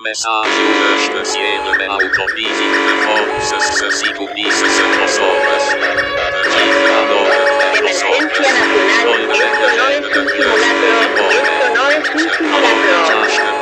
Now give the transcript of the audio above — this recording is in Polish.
mensaggio despensiero me autodici forces secundis personas. Emergencia nacional, esto no es un simulacro, esto no es un simulacro.